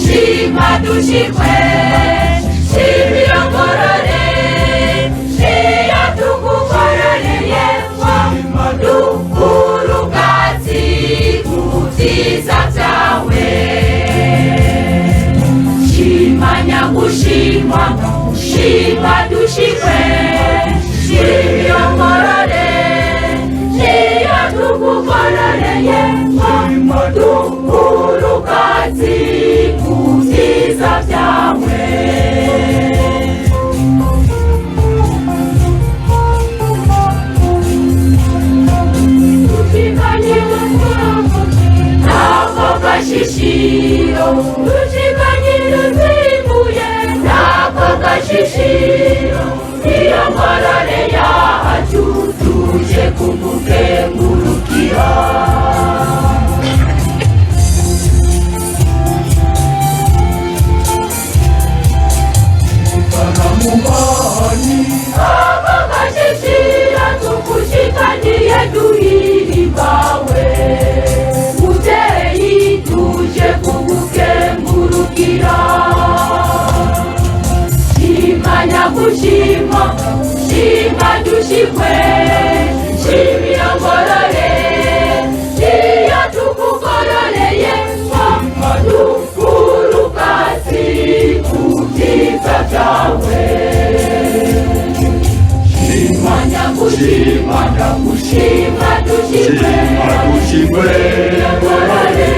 Shima dushikwe, shimira ngorore, shiya tukukorore yemwa, dukurugazi kuvyiza vyawe. Shima nyagushima, shima dushikwe, shimira ngorore, shiya tukukorore yemwa, dukurugazi kuvyiza vyawe. Nako gashishiro dushikanyire zimbuye, nako gashishiro iyo ngorore yacu tuje kugukengurukira. Nako gashishiro tukushikaniye duhimbawe, muvyeyi tuje kugukengurukira. Shima nyagushima, shima dushikwe, shimira ngorore, shiya tukukororeye, dukurugazi kuvyiza vyawe. Shima nyagushima, shima dushikwe, shimira ngorore,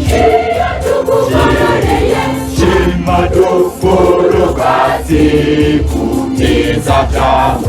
shiya tukukororeye, Shima dukurugazi kuvyiza vyawe.